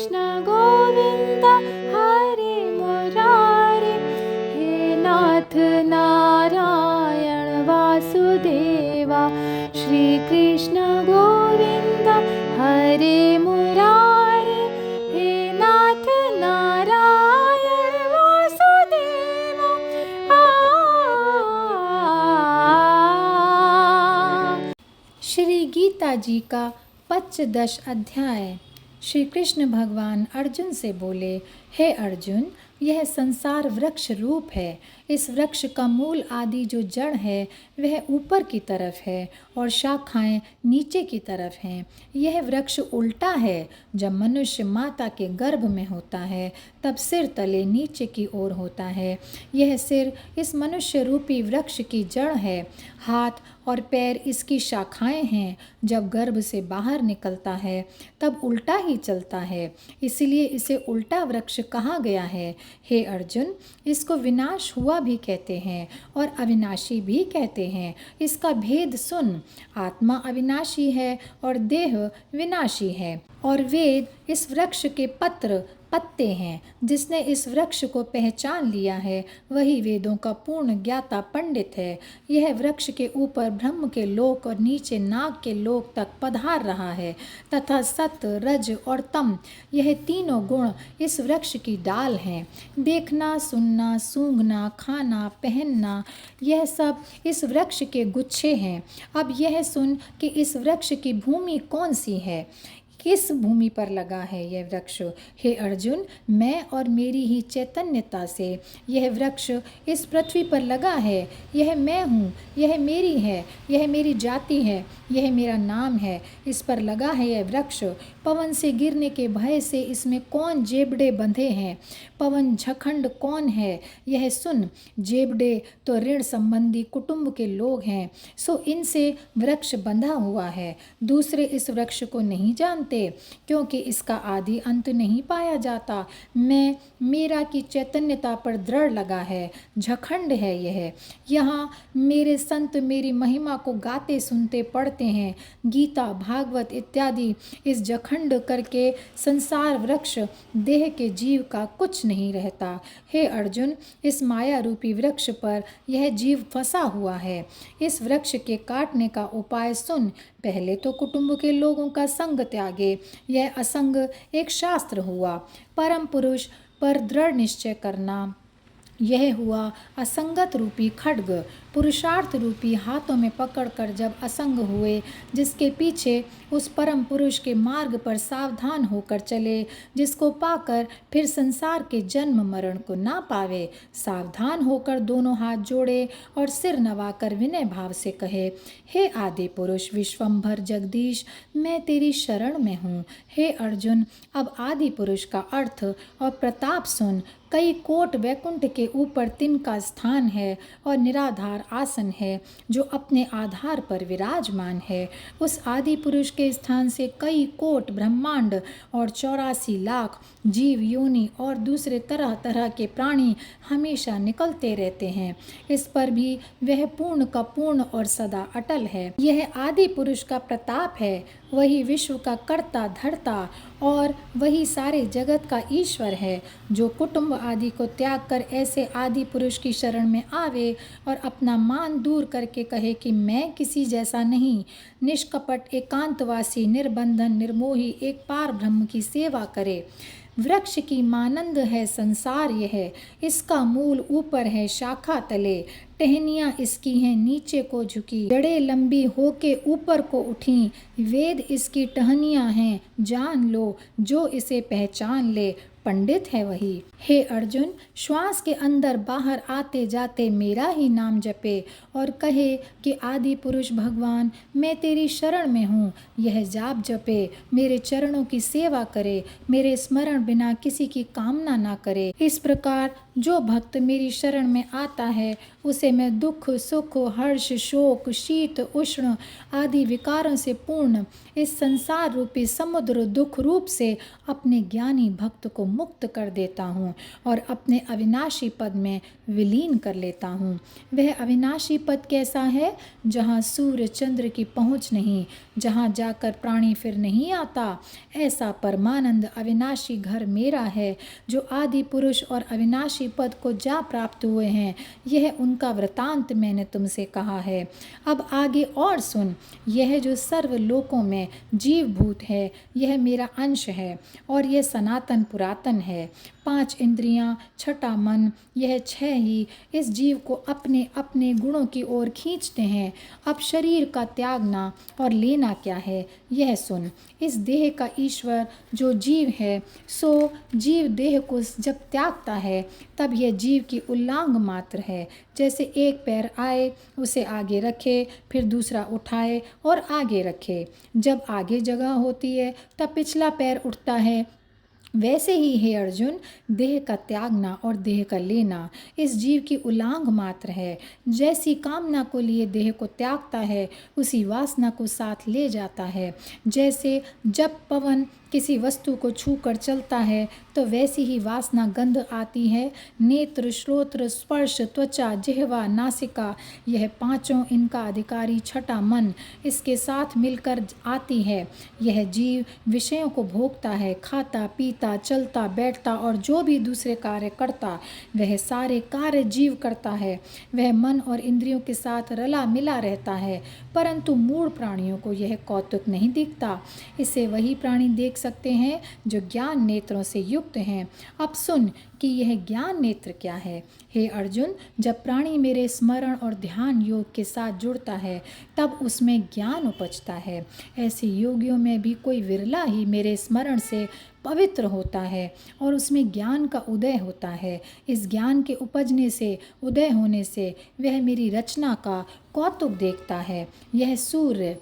कृष्ण गोविंद हरे मुरारे, हे नाथ नारायण वासुदेवा। श्री कृष्ण गोविंद हरे मुरारे, हे नाथ नारायण वासुदेवा। श्री गीता जी का पंचदश अध्याय। श्री कृष्ण भगवान अर्जुन से बोले, हे अर्जुन, यह संसार वृक्ष रूप है। इस वृक्ष का मूल आदि जो जड़ है वह ऊपर की तरफ है और शाखाएं नीचे की तरफ हैं। यह वृक्ष उल्टा है। जब मनुष्य माता के गर्भ में होता है तब सिर तले नीचे की ओर होता है। यह सिर इस मनुष्य रूपी वृक्ष की जड़ है। हाथ और पैर इसकी शाखाएं हैं। जब गर्भ से बाहर निकलता है तब उल्टा ही चलता है, इसलिए इसे उल्टा वृक्ष कहा गया है। हे अर्जुन, इसको विनाश हुआ भी कहते हैं और अविनाशी भी कहते हैं। इसका भेद सुन। आत्मा अविनाशी है और देह विनाशी है। और वेद इस वृक्ष के पत्ते हैं। जिसने इस वृक्ष को पहचान लिया है वही वेदों का पूर्ण ज्ञाता पंडित है। यह वृक्ष के ऊपर ब्रह्म के लोक और नीचे नाग के लोक तक पधार रहा है तथा सत्य, रज और तम, यह तीनों गुण इस वृक्ष की डाल हैं। देखना, सुनना, सूंघना, खाना, पहनना, यह सब इस वृक्ष के गुच्छे हैं। अब यह सुन कि इस वृक्ष की भूमि कौन सी है, किस भूमि पर लगा है यह वृक्ष। हे अर्जुन, मैं और मेरी ही चैतन्यता से यह वृक्ष इस पृथ्वी पर लगा है। यह मैं हूँ, यह मेरी है, यह मेरी जाति है, यह मेरा नाम है। इस पर लगा है यह वृक्ष। पवन से गिरने के भय से इसमें कौन जेबड़े बंधे हैं? पवन झखंड कौन है यह सुन। जेबड़े तो ऋण संबंधी कुटुंब के लोग हैं, सो इनसे वृक्ष बंधा हुआ है। दूसरे इस वृक्ष को नहीं जानते क्योंकि इसका आदि अंत नहीं पाया जाता। मैं मेरा की चैतन्यता पर दृढ़ लगा है। झखंड है यह। यहाँ मेरे संत मेरी महिमा को गाते सुनते पढ़ते हैं। गीता, भागवत इत्यादि इस झखंड करके संसार वृक्ष देह के जीव का कुछ नहीं रहता। हे अर्जुन, इस माया रूपी वृक्ष पर यह जीव फंसा हुआ है। इस वृक्ष के काटने का उपाय सुन। पहले तो कुटुंब के लोगों का संग त्यागे, यह असंग एक शास्त्र हुआ। परम पुरुष पर दृढ़ निश्चय करना, यह हुआ असंगत रूपी खड्ग। पुरुषार्थ रूपी हाथों में पकड़कर जब असंग हुए, जिसके पीछे उस परम पुरुष के मार्ग पर सावधान होकर चले, जिसको पाकर फिर संसार के जन्म मरण को ना पावे, सावधान होकर दोनों हाथ जोड़े और सिर नवाकर विनय भाव से कहे, हे आदि पुरुष विश्वंभर जगदीश, मैं तेरी शरण में हूँ। हे अर्जुन, अब आदि पुरुष का अर्थ और प्रताप सुन। कई कोट वैकुंठ के ऊपर तिनका स्थान है और निराधार आसन है जो अपने आधार पर विराजमान है। उस आदि पुरुष के स्थान से कई कोट ब्रह्मांड और 84 लाख जीव योनि और दूसरे तरह तरह के प्राणी हमेशा निकलते रहते हैं। इस पर भी वह पूर्ण का पूर्ण और सदा अटल है। यह आदि पुरुष का प्रताप है। वही विश्व का कर्ता धर्ता और वही सारे जगत का ईश्वर है। जो कुटुंब आदि को त्याग कर ऐसे आदि पुरुष की शरण में आवे और अपना मान दूर करके कहे कि मैं किसी जैसा नहीं, निष्कपट एकांतवासी निर्बंधन निर्मोही एक पार ब्रह्म की सेवा करे। वृक्ष की मानंद है संसार यह, इसका मूल ऊपर है शाखा तले, टहनियाँ इसकी हैं नीचे को झुकी, जड़ें लंबी होके ऊपर को उठी, वेद इसकी टहनियाँ हैं, जान लो जो इसे पहचान ले, पंडित है वही। हे अर्जुन, श्वास के अंदर बाहर आते जाते मेरा ही नाम जपे और कहे कि आदि पुरुष भगवान मैं तेरी शरण में हूँ, यह जाप जपे, मेरे चरणों की सेवा करे, मेरे स्मरण बिना किसी की कामना ना करे। इस प्रकार जो भक्त मेरी शरण में आता है उसे मैं दुख, सुख, हर्ष, शोक, शीत, उष्ण आदि विकारों से पूर्ण इस संसार रूपी समुद्र दुख रूप से अपने ज्ञानी भक्त को मुक्त कर देता हूँ और अपने अविनाशी पद में विलीन कर लेता हूँ। वह अविनाशी पद कैसा है? जहाँ सूर्य चंद्र की पहुँच नहीं, जहाँ जाकर प्राणी फिर नहीं आता, ऐसा परमानंद अविनाशी घर मेरा है। जो आदि पुरुष और अविनाशी पद को जा प्राप्त हुए हैं, यह उनका वृतांत मैंने तुमसे कहा है। अब आगे और सुन। यह जो सर्व लोकों में जीवभूत है, यह मेरा अंश है और यह सनातन पुरातन है। 5 इंद्रियां, छठा मन, यह 6 ही इस जीव को अपने अपने गुणों की ओर खींचते हैं। अब शरीर का त्यागना और लेना क्या है, यह सुन। इस देह का ईश्वर जो जीव है, सो जीव देह को जब त्यागता है तब यह जीव की उल्लांघ मात्र है। जैसे एक पैर आए, उसे आगे रखे, फिर दूसरा उठाए और आगे रखे। जब आगे जगह होती है तब पिछला पैर उठता है। वैसे ही हे अर्जुन, देह का त्यागना और देह का लेना इस जीव की उलांघ मात्र है। जैसी कामना को लिए देह को त्यागता है, उसी वासना को साथ ले जाता है। जैसे जब पवन किसी वस्तु को छूकर चलता है तो वैसी ही वासना गंध आती है। नेत्र, श्रोत्र, स्पर्श, त्वचा, जिह्वा, नासिका, यह 5 इनका अधिकारी छठा मन इसके साथ मिलकर आती है। यह जीव विषयों को भोगता है, खाता, पीता, चलता, बैठता और जो भी दूसरे कार्य करता, वह सारे कार्य जीव करता है। वह मन और इंद्रियों के साथ रला मिला रहता है, परंतु मूढ़ प्राणियों को यह कौतुक नहीं दिखता। इसे वही प्राणी देख सकते हैं जो ज्ञान नेत्रों से युक्त हैं। अब सुन कि यह ज्ञान नेत्र क्या है। हे अर्जुन, जब प्राणी मेरे स्मरण और ध्यान योग के साथ जुड़ता है तब उसमें ज्ञान उपजता है। ऐसे योगियों में भी कोई विरला ही मेरे स्मरण से पवित्र होता है और उसमें ज्ञान का उदय होता है। इस ज्ञान के उपजने से, उदय होने से वह मेरी रचना का कौतुक देखता है। यह सूर्य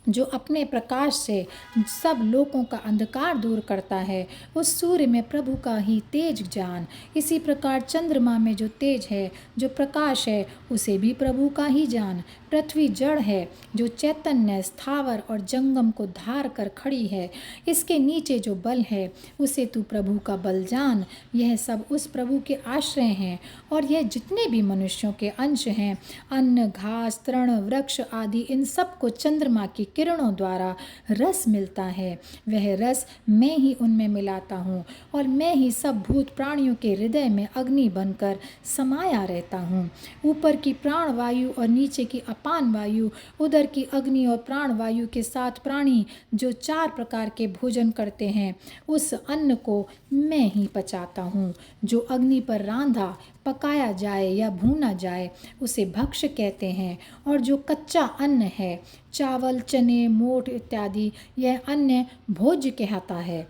जो अपने प्रकाश से सब लोगों का अंधकार दूर करता है, उस सूर्य में प्रभु का ही तेज जान। इसी प्रकार चंद्रमा में जो तेज है, जो प्रकाश है, उसे भी प्रभु का ही जान। पृथ्वी जड़ है जो चैतन्य, स्थावर और जंगम को धार कर खड़ी है। इसके नीचे जो बल है, उसे तू प्रभु का बल जान। यह सब उस प्रभु के आश्रय हैं और यह जितने भी मनुष्यों के अंश हैं, अन्न, घास, तृण, वृक्ष आदि, इन सब को चंद्रमा की किरणों द्वारा रस मिलता है। वह रस मैं ही उनमें मिलाता हूँ और मैं ही सब भूत प्राणियों के हृदय में अग्नि बनकर समाया रहता हूँ। ऊपर की प्राण वायु और नीचे की अपान वायु, उधर की अग्नि और प्राण वायु के साथ प्राणी जो 4 प्रकार के भोजन करते हैं, उस अन्न को मैं ही पचाता हूँ। जो अग्नि पर रांधा पकाया जाए या भूना जाए उसे भक्ष्य कहते हैं, और जो कच्चा अन्न है, चावल, चने, मोठ इत्यादि, यह अन्न भोज्य कहता है।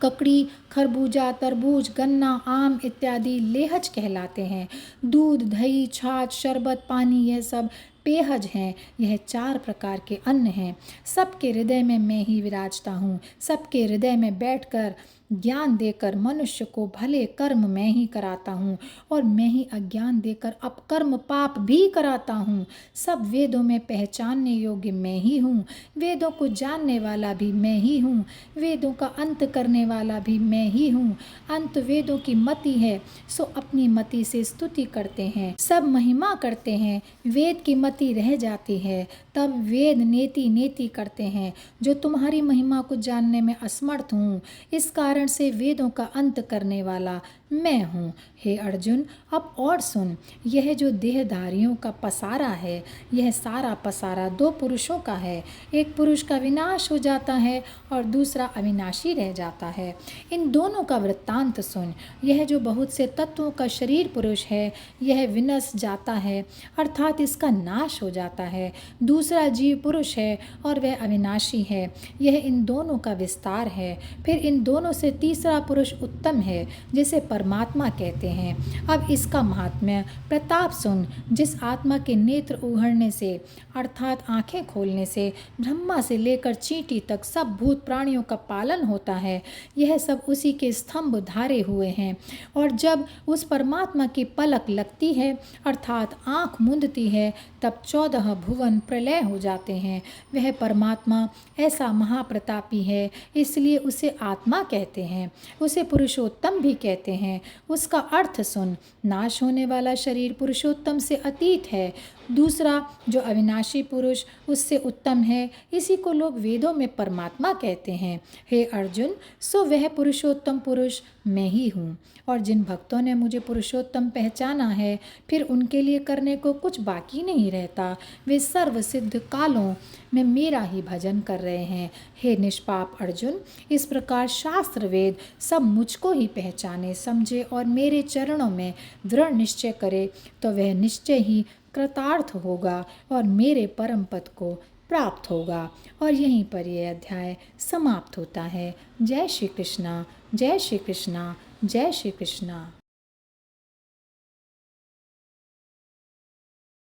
ककड़ी, खरबूजा, तरबूज, गन्ना, आम इत्यादि लेहज कहलाते हैं। दूध, दही, छाछ, शरबत, पानी, यह सब पेहज हैं। यह 4 प्रकार के अन्न हैं। सबके हृदय में मैं ही विराजता हूँ। सबके हृदय में बैठकर ज्ञान देकर मनुष्य को भले कर्म मैं ही कराता हूँ और मैं ही अज्ञान देकर अपकर्म पाप भी कराता हूँ। सब वेदों में पहचानने योग्य मैं ही हूँ। वेदों को जानने वाला भी मैं ही हूँ। वेदों का अंत करने वाला भी मैं ही हूँ। अंत वेदों की मति है, सो अपनी मति से स्तुति करते हैं। सब महिमा करते हैं, वेद की मति रह जाती है, तब वेद नेति नेति करते हैं। जो तुम्हारी महिमा को जानने में असमर्थ हूँ, इस कारण से वेदों का अंत करने वाला मैं हूँ। हे अर्जुन, अब और सुन। यह जो देहधारियों का पसारा है, यह सारा पसारा 2 पुरुषों का है। एक पुरुष का विनाश हो जाता है और दूसरा अविनाशी रह जाता है। इन दोनों का वृत्तांत सुन। यह जो बहुत से तत्वों का शरीर पुरुष है, यह विनश जाता है, अर्थात इसका नाश हो जाता है। दूसरा जीव पुरुष है और वह अविनाशी है। यह इन दोनों का विस्तार है। फिर इन दोनों से तीसरा पुरुष उत्तम है, जिसे परमात्मा कहते हैं। अब इसका महात्म्य प्रताप सुन। जिस आत्मा के नेत्र उघड़ने से अर्थात आंखें खोलने से ब्रह्मा से लेकर चींटी तक सब भूत प्राणियों का पालन होता है, यह सब उसी के स्तंभ धारे हुए हैं। और जब उस परमात्मा की पलक लगती है अर्थात आंख मूंदती है, तब 14 भुवन प्रलय हो जाते हैं। वह परमात्मा ऐसा महाप्रतापी है, इसलिए उसे आत्मा कहते हैं। उसे पुरुषोत्तम भी कहते हैं। उसका अर्थ सुन। नाश होने वाला शरीर पुरुषोत्तम से अतीत है। दूसरा जो अविनाशी पुरुष उससे उत्तम है, इसी को लोग वेदों में परमात्मा कहते हैं। हे अर्जुन, सो वह पुरुषोत्तम पुरुष मैं ही हूँ। और जिन भक्तों ने मुझे पुरुषोत्तम पहचाना है, फिर उनके लिए करने को कुछ बाकी नहीं रहता। वे सर्वसिद्ध कालों में मेरा ही भजन कर रहे हैं। हे निष्पाप अर्जुन, इस प्रकार शास्त्र वेद सब मुझको ही पहचाने, समझे और मेरे चरणों में दृढ़ निश्चय करे, तो वह निश्चय ही कृतार्थ होगा और मेरे परम पद को प्राप्त होगा। और यहीं पर यह अध्याय समाप्त होता है। जय श्री कृष्णा, जय श्री कृष्णा, जय श्री कृष्णा।